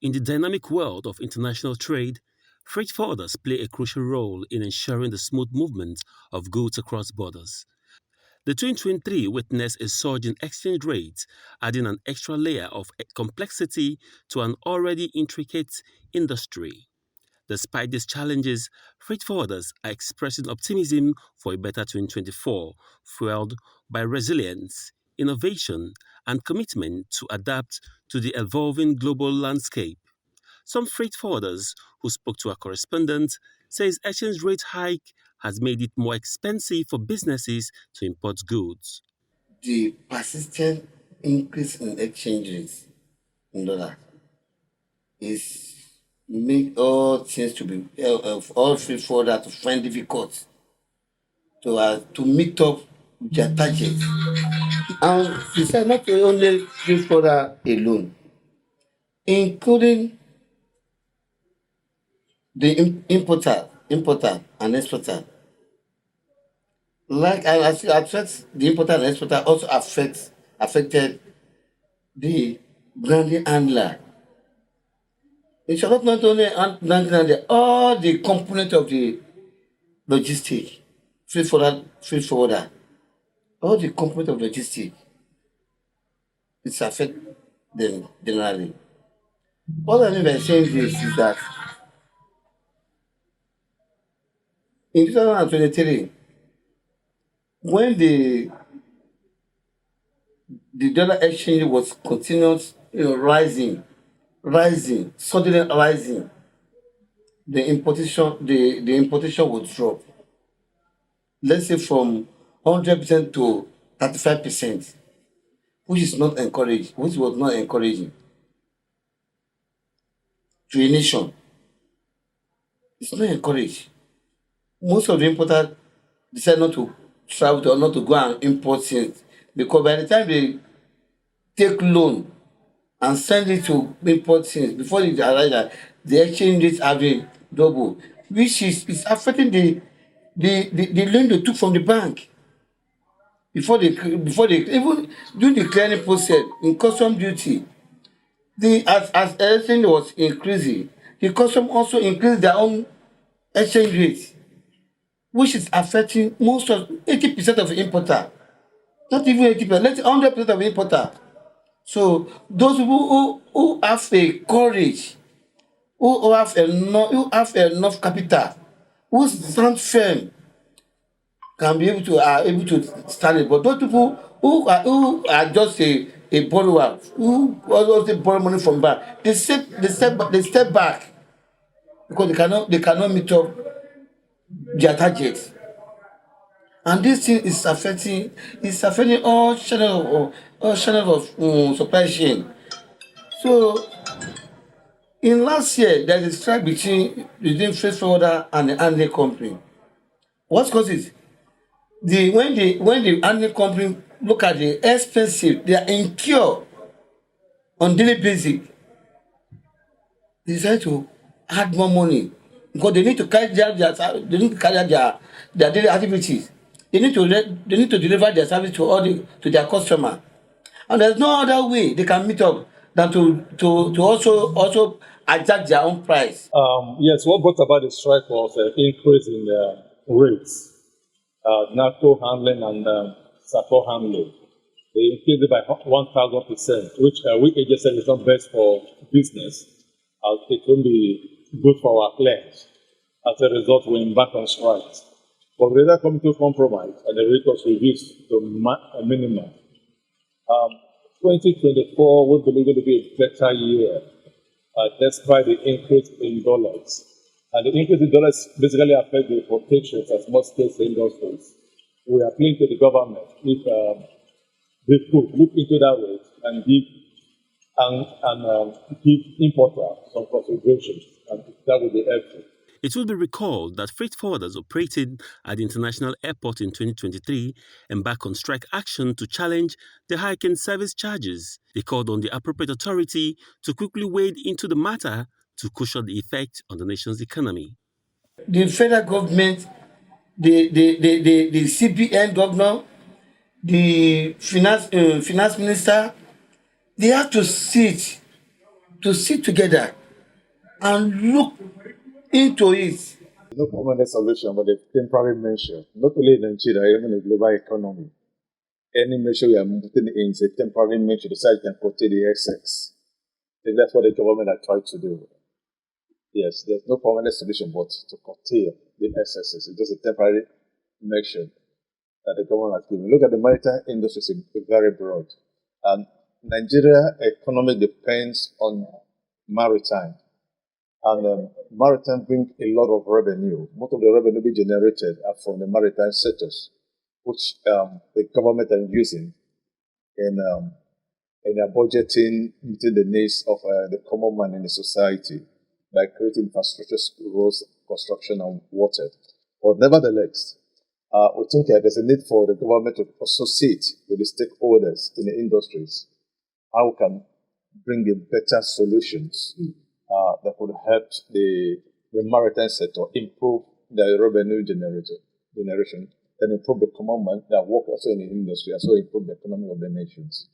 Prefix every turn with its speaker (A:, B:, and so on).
A: In the dynamic world of international trade, freight forwarders play a crucial role in ensuring the smooth movement of goods across borders. The 2023 witnessed a surge in exchange rates, adding an extra layer of complexity to an already intricate industry. Despite these challenges, freight forwarders are expressing optimism for a better 2024, fueled by resilience, innovation, and commitment to adapt to the evolving global landscape. Some freight forwarders who spoke to our correspondent says exchange rate hike has made it more expensive for businesses to import goods.
B: The persistent increase in exchange rates in dollar is make all things to be all freight forwarders to find difficult to meet up their target. And besides, not only freight forwarder alone, including the importer and exporter. Like as it affects the importer and exporter, also affected the grounding handler. It shall not only grounding handler, all the component of the logistic, freight forwarder, all the component of logistic, it affect them generally. What I mean by saying this is that in 2023, when the dollar exchange was continuous, rising, suddenly rising, the importation would drop. Let's say from 100% to 35%, which was not encouraging to a nation. It's not encouraged. Most of the importers decide not to travel or not to go and import things because by the time they take loan and send it to import things before it arrive that the exchange rate have been double, which is affecting the loan they took from the bank before they even do the clearing process in custom duty. As exchange was increasing, the custom also increase their own exchange rate, which is affecting most of 80% of the importer, not even 80%, let's say 100% of the importer. So those people who have a courage, who have enough capital, who stand firm, can be able to are able to stand it. But those people who are just a borrower, who always borrow money from bank, they step back because they cannot meet up their target. And this thing is affecting all channel of supply chain. So in last year, there is a strike between freight forwarder and the handling company. What causes when the handling company look at the expensive they are incur on daily basis, they decide to add more money because they need to carry out their daily activities. They need to deliver their service to their customer, and there's no other way they can meet up than to also adjust their own price.
C: Yes, what brought about the strike was an increase in rates, narco handling and support handling. They increased it by 1,000%, which we agents said is not best for business, as it will be good for our clients. As a result, we embarked on strikes. But we later come to compromise, and the rate was reduced to a minimum. 2024 we believe it will be a better year, despite the increase in dollars. And the increase in dollars basically affects the quotations as most states industries. We are appealing to the government if they could look into that rate and give importers some considerations, and that would be helpful.
A: It will be recalled that freight forwarders operating at the international airport in 2023 embarked on strike action to challenge the hike in service charges. They called on the appropriate authority to quickly wade into the matter to cushion the effect on the nation's economy.
B: The federal government, the CBN governor, the finance minister, they have to sit to sit together and look into it.
C: No permanent solution, but a temporary measure, not only in Nigeria, even in the global economy. Any measure we are putting in is a temporary measure so it can curtail the excess. I think that's what the government are trying to do. Yes, there's no permanent solution, but to curtail the excesses. It's just a temporary measure that the government has given. Look at the maritime industry; it's very broad, and Nigeria economy depends on maritime, and maritime bring a lot of revenue. Most of the revenue be generated are from the maritime sectors, which the government are using in their budgeting, meeting the needs of the common man in the society by creating infrastructure, roads, construction, and water. But nevertheless, we think there's a need for the government to associate with the stakeholders in the industries, how we can bring in better solutions that could help the maritime sector improve their revenue generation, and improve the common man that work also in the industry, and so improve the economy of the nations.